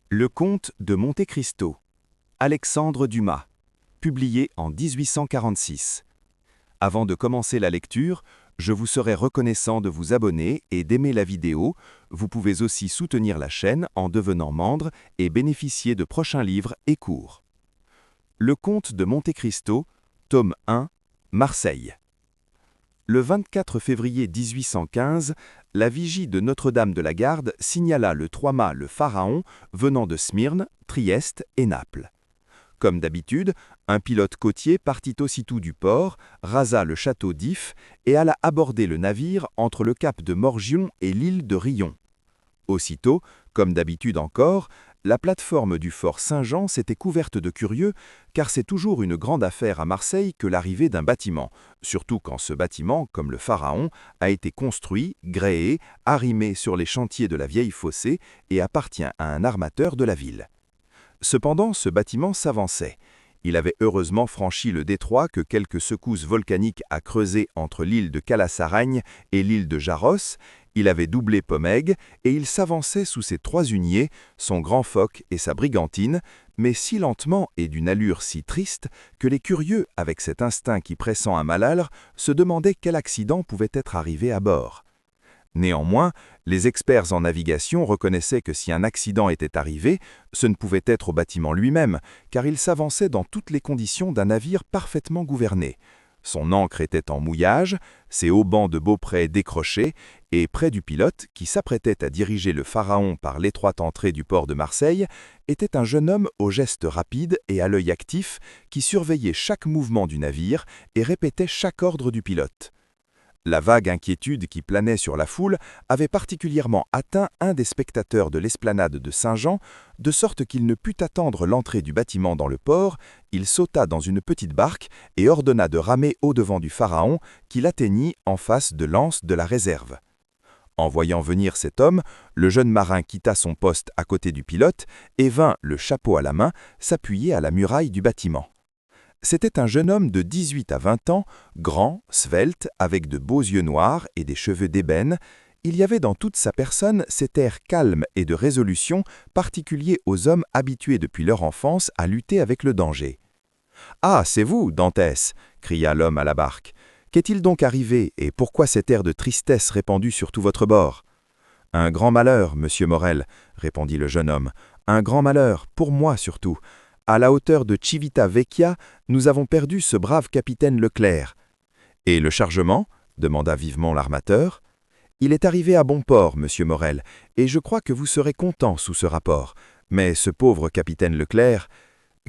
Le comte de Monte Cristo, Alexandre Dumas, publié en 1846. Avant de commencer la lecture, je vous serais reconnaissant de vous abonner et d'aimer la vidéo. Vous pouvez aussi soutenir la chaîne en devenant membre et bénéficier de prochains livres et cours. Le comte de Monte Cristo, tome 1, Marseille. Le 24 février 1815, la vigie de Notre-Dame de la Garde signala le 3 mâts le Pharaon venant de Smyrne, Trieste et Naples. Comme d'habitude, un pilote côtier partit aussitôt du port, rasa le château d'If et alla aborder le navire entre le cap de Morgion et l'île de Rion. Aussitôt, comme d'habitude encore, la plateforme du fort Saint-Jean s'était couverte de curieux, car c'est toujours une grande affaire à Marseille que l'arrivée d'un bâtiment, surtout quand ce bâtiment, comme le Pharaon, a été construit, gréé, arrimé sur les chantiers de la vieille fossée et appartient à un armateur de la ville. Cependant, ce bâtiment s'avançait. Il avait heureusement franchi le détroit que quelques secousses volcaniques a creusé entre l'île de Calasaragne et l'île de Jaros. Il avait doublé Pomègue et il s'avançait sous ses 3 huniers, son grand foc et sa brigantine, mais si lentement et d'une allure si triste que les curieux, avec cet instinct qui pressent un malheur, se demandaient quel accident pouvait être arrivé à bord. Néanmoins, les experts en navigation reconnaissaient que si un accident était arrivé, ce ne pouvait être au bâtiment lui-même, car il s'avançait dans toutes les conditions d'un navire parfaitement gouverné. Son ancre était en mouillage, ses haubans de beaupré décrochés, et près du pilote, qui s'apprêtait à diriger le Pharaon par l'étroite entrée du port de Marseille, était un jeune homme aux gestes rapides et à l'œil actif, qui surveillait chaque mouvement du navire et répétait chaque ordre du pilote. La vague inquiétude qui planait sur la foule avait particulièrement atteint un des spectateurs de l'esplanade de Saint-Jean, de sorte qu'il ne put attendre l'entrée du bâtiment dans le port. Il sauta dans une petite barque et ordonna de ramer au-devant du Pharaon, qui l'atteignit en face de l'anse de la réserve. En voyant venir cet homme, le jeune marin quitta son poste à côté du pilote et vint, le chapeau à la main, s'appuyer à la muraille du bâtiment. C'était un jeune homme de 18 à 20 ans, grand, svelte, avec de beaux yeux noirs et des cheveux d'ébène. Il y avait dans toute sa personne cet air calme et de résolution particulier aux hommes habitués depuis leur enfance à lutter avec le danger. « Ah, c'est vous, Dantès !» cria l'homme à la barque. « Qu'est-il donc arrivé et pourquoi cet air de tristesse répandu sur tout votre bord ?»« Un grand malheur, monsieur Morel, » répondit le jeune homme. « Un grand malheur, pour moi surtout. À la hauteur de Civita-Vecchia, nous avons perdu ce brave capitaine Leclerc. »« Et le chargement ?» demanda vivement l'armateur. « Il est arrivé à bon port, monsieur Morel, et je crois que vous serez content sous ce rapport. Mais ce pauvre capitaine Leclerc... »«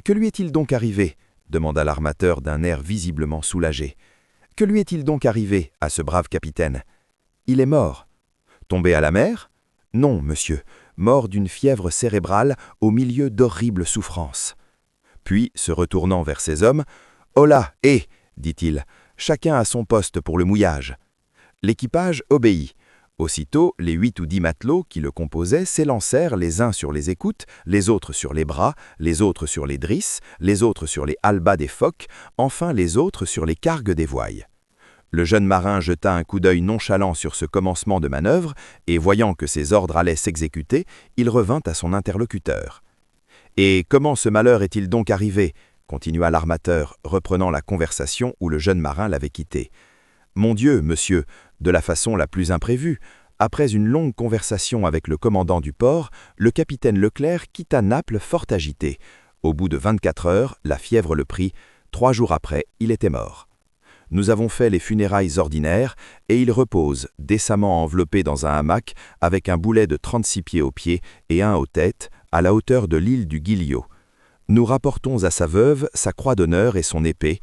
Que lui est-il donc arrivé ?» demanda l'armateur d'un air visiblement soulagé. « Que lui est-il donc arrivé à ce brave capitaine ?»« Il est mort. »« Tombé à la mer ?»« Non, monsieur, mort d'une fièvre cérébrale au milieu d'horribles souffrances. » Puis, se retournant vers ses hommes, « Holà, hé !» dit-il, « chacun à son poste pour le mouillage. » L'équipage obéit. Aussitôt, les 8 ou 10 matelots qui le composaient s'élancèrent les uns sur les écoutes, les autres sur les bras, les autres sur les drisses, les autres sur les halbas des focs, enfin les autres sur les cargues des voiles. Le jeune marin jeta un coup d'œil nonchalant sur ce commencement de manœuvre, et voyant que ses ordres allaient s'exécuter, il revint à son interlocuteur. « Et comment ce malheur est-il donc arrivé ?» continua l'armateur, reprenant la conversation où le jeune marin l'avait quitté. « Mon Dieu, monsieur, de la façon la plus imprévue. Après une longue conversation avec le commandant du port, le capitaine Leclerc quitta Naples fort agité. Au bout de 24 heures, la fièvre le prit. 3 jours après, il était mort. Nous avons fait les funérailles ordinaires, et il repose, décemment enveloppé dans un hamac, avec un boulet de 36 pieds aux pieds et un aux têtes, à la hauteur de l'île du Guillot. Nous rapportons à sa veuve sa croix d'honneur et son épée.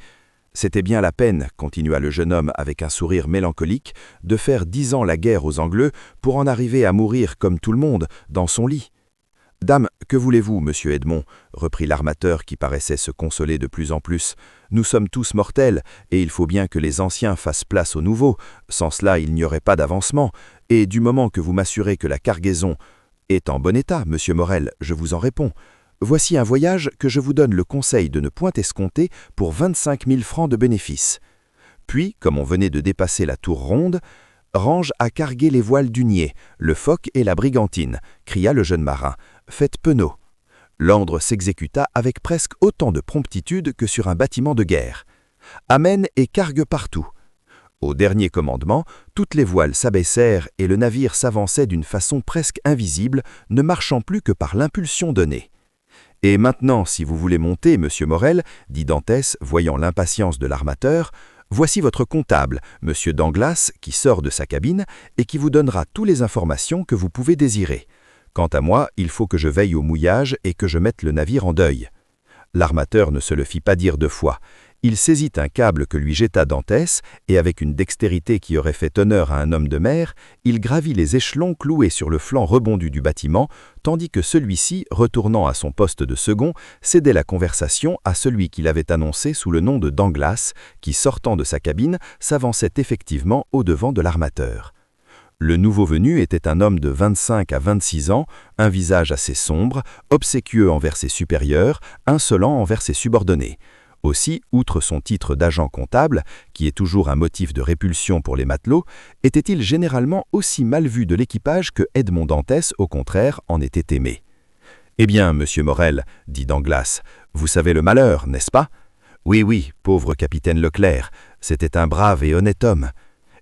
C'était bien la peine, continua le jeune homme avec un sourire mélancolique, de faire 10 ans la guerre aux Anglais pour en arriver à mourir comme tout le monde, dans son lit. « Dame, que voulez-vous, monsieur Edmond ?» reprit l'armateur qui paraissait se consoler de plus en plus. « Nous sommes tous mortels, et il faut bien que les anciens fassent place aux nouveaux. Sans cela, il n'y aurait pas d'avancement. Et du moment que vous m'assurez que la cargaison est en bon état, monsieur Morel, je vous en réponds. Voici un voyage que je vous donne le conseil de ne point escompter pour 25 000 francs de bénéfice. » Puis, comme on venait de dépasser la tour ronde, « Range à carguer les voiles d'hunier, le foc et la brigantine, cria le jeune marin. Faites penaud. L'ordre s'exécuta avec presque autant de promptitude que sur un bâtiment de guerre. Amen et cargue partout. Au dernier commandement, toutes les voiles s'abaissèrent et le navire s'avançait d'une façon presque invisible, ne marchant plus que par l'impulsion donnée. « Et maintenant, si vous voulez monter, monsieur Morel, dit Dantès, voyant l'impatience de l'armateur, voici votre comptable, monsieur Danglas, qui sort de sa cabine et qui vous donnera toutes les informations que vous pouvez désirer. Quant à moi, il faut que je veille au mouillage et que je mette le navire en deuil. » L'armateur ne se le fit pas dire deux fois. Il saisit un câble que lui jeta Dantès, et avec une dextérité qui aurait fait honneur à un homme de mer, il gravit les échelons cloués sur le flanc rebondu du bâtiment, tandis que celui-ci, retournant à son poste de second, cédait la conversation à celui qu'il avait annoncé sous le nom de Danglas, qui, sortant de sa cabine, s'avançait effectivement au-devant de l'armateur. Le nouveau venu était un homme de 25 à 26 ans, un visage assez sombre, obséquieux envers ses supérieurs, insolent envers ses subordonnés. Aussi, outre son titre d'agent comptable, qui est toujours un motif de répulsion pour les matelots, était-il généralement aussi mal vu de l'équipage que Edmond Dantès, au contraire, en était aimé. « Eh bien, monsieur Morel, dit Danglas, vous savez le malheur, n'est-ce pas ? » « Oui, oui, pauvre capitaine Leclerc, c'était un brave et honnête homme.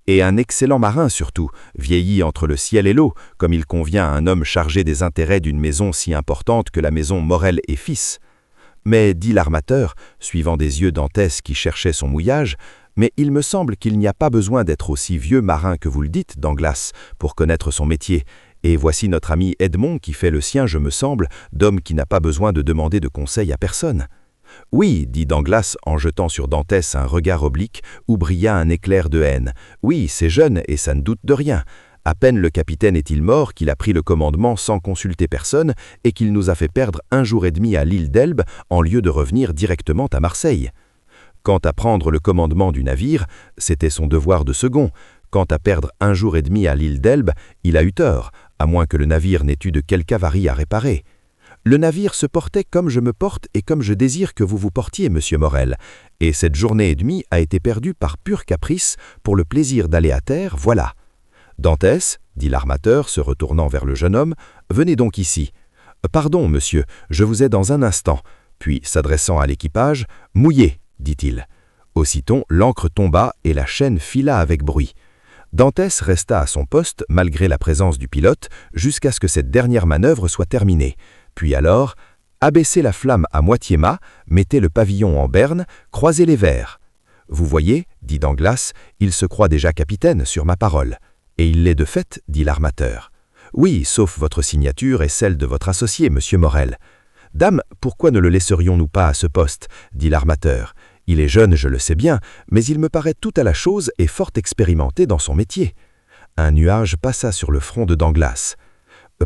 Et un excellent marin surtout, vieilli entre le ciel et l'eau, comme il convient à un homme chargé des intérêts d'une maison si importante que la maison Morel et Fils. Mais, dit l'armateur, suivant des yeux Dantès qui cherchait son mouillage, mais il me semble qu'il n'y a pas besoin d'être aussi vieux marin que vous le dites, Danglas, pour connaître son métier. Et voici notre ami Edmond qui fait le sien, je me semble, d'homme qui n'a pas besoin de demander de conseil à personne. Oui, dit Danglas en jetant sur Dantès un regard oblique où brilla un éclair de haine. Oui, c'est jeune et ça ne doute de rien. À peine le capitaine est-il mort qu'il a pris le commandement sans consulter personne et qu'il nous a fait perdre 1 jour et demi à l'île d'Elbe en lieu de revenir directement à Marseille. Quant à prendre le commandement du navire, c'était son devoir de second. Quant à perdre 1 jour et demi à l'île d'Elbe, il a eu tort, à moins que le navire n'ait eu de quelque avarie à réparer. Le navire se portait comme je me porte et comme je désire que vous vous portiez, monsieur Morel, et cette journée et demie a été perdue par pur caprice pour le plaisir d'aller à terre, voilà. Dantès, dit l'armateur, se retournant vers le jeune homme, venez donc ici. Pardon, monsieur, je vous ai dans un instant. Puis, s'adressant à l'équipage, mouillez, dit-il. Aussitôt, l'ancre tomba et la chaîne fila avec bruit. Dantès resta à son poste, malgré la présence du pilote, jusqu'à ce que cette dernière manœuvre soit terminée. Puis alors, abaissez la flamme à moitié mât, mettez le pavillon en berne, croisez les verres. Vous voyez, dit Danglas, il se croit déjà capitaine sur ma parole. Et il l'est de fait, dit l'armateur. Oui, sauf votre signature et celle de votre associé, monsieur Morel. Dame, pourquoi ne le laisserions-nous pas à ce poste, dit l'armateur. Il est jeune, je le sais bien, mais il me paraît tout à la chose et fort expérimenté dans son métier. Un nuage passa sur le front de Danglas.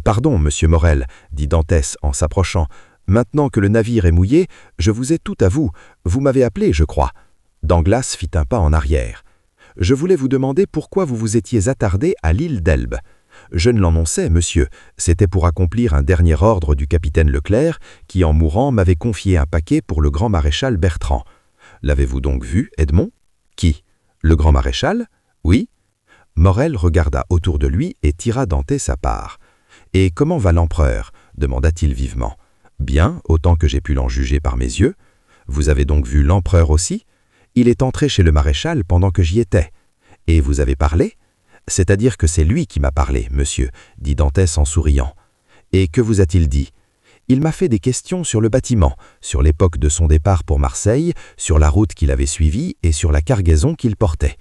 Pardon, monsieur Morel, dit Dantès en s'approchant. Maintenant que le navire est mouillé, je vous ai tout à vous. Vous m'avez appelé, je crois. Danglas fit un pas en arrière. Je voulais vous demander pourquoi vous vous étiez attardé à l'île d'Elbe. Je ne l'en sais, monsieur. C'était pour accomplir un dernier ordre du capitaine Leclerc, qui, en mourant, m'avait confié un paquet pour le grand maréchal Bertrand. L'avez-vous donc vu, Edmond? Qui? Le grand maréchal? Oui. Morel regarda autour de lui et tira Dantès à part. Et comment va l'empereur? Demanda-t-il vivement. Bien, autant que j'ai pu l'en juger par mes yeux. Vous avez donc vu l'empereur aussi? Il est entré chez le maréchal pendant que j'y étais. Et vous avez parlé? C'est-à-dire que c'est lui qui m'a parlé, monsieur, dit Dantès en souriant. Et que vous a-t-il dit? Il m'a fait des questions sur le bâtiment, sur l'époque de son départ pour Marseille, sur la route qu'il avait suivie et sur la cargaison qu'il portait.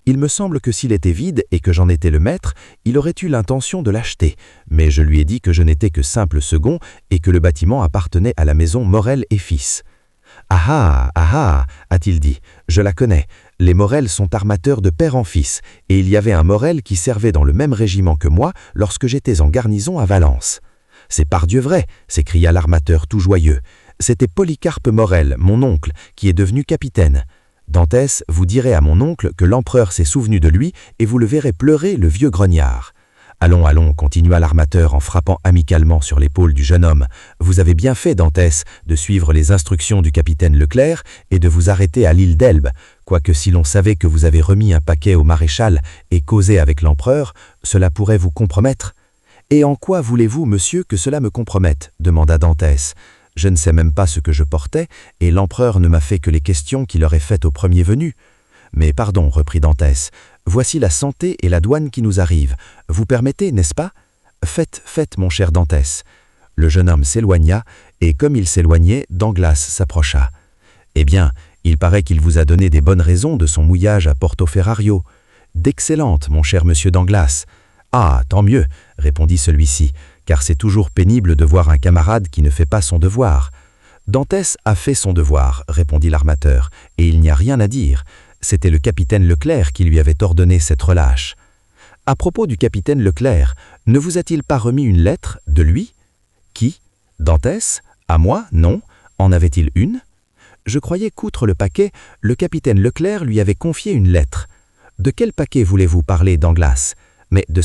Il me semble que s'il était vide et que j'en étais le maître, il aurait eu l'intention de l'acheter, mais je lui ai dit que je n'étais que simple second et que le bâtiment appartenait à la maison Morel et Fils. « Ah ah, a-t-il dit, je la connais. Les Morel sont armateurs de père en fils, et il y avait un Morel qui servait dans le même régiment que moi lorsque j'étais en garnison à Valence. »« C'est pardieu vrai, s'écria l'armateur tout joyeux. C'était Polycarpe Morel, mon oncle, qui est devenu capitaine. Dantès, vous direz à mon oncle que l'empereur s'est souvenu de lui et vous le verrez pleurer, le vieux grognard. Allons, allons, continua l'armateur en frappant amicalement sur l'épaule du jeune homme. Vous avez bien fait, Dantès, de suivre les instructions du capitaine Leclerc et de vous arrêter à l'île d'Elbe, quoique si l'on savait que vous avez remis un paquet au maréchal et causé avec l'empereur, cela pourrait vous compromettre. Et en quoi voulez-vous, monsieur, que cela me compromette? Demanda Dantès. Je ne sais même pas ce que je portais, et l'empereur ne m'a fait que les questions qu'il aurait faites au premier venu. Mais pardon, reprit Dantès, voici la santé et la douane qui nous arrivent. Vous permettez, n'est-ce pas? Faites, faites, mon cher Dantès. Le jeune homme s'éloigna, et comme il s'éloignait, Danglas s'approcha. Eh bien, il paraît qu'il vous a donné des bonnes raisons de son mouillage à Porto-Ferrario. D'excellentes, mon cher monsieur Danglas. Ah, tant mieux, répondit celui-ci, car c'est toujours pénible de voir un camarade qui ne fait pas son devoir. Dantès a fait son devoir, répondit l'armateur, et il n'y a rien à dire. C'était le capitaine Leclerc qui lui avait ordonné cette relâche. À propos du capitaine Leclerc, ne vous a-t-il pas remis une lettre de lui? Qui? Dantès? À moi? Non. En avait-il une? Je croyais qu'outre le paquet, le capitaine Leclerc lui avait confié une lettre. De quel paquet voulez-vous parler, Danglas? Mais de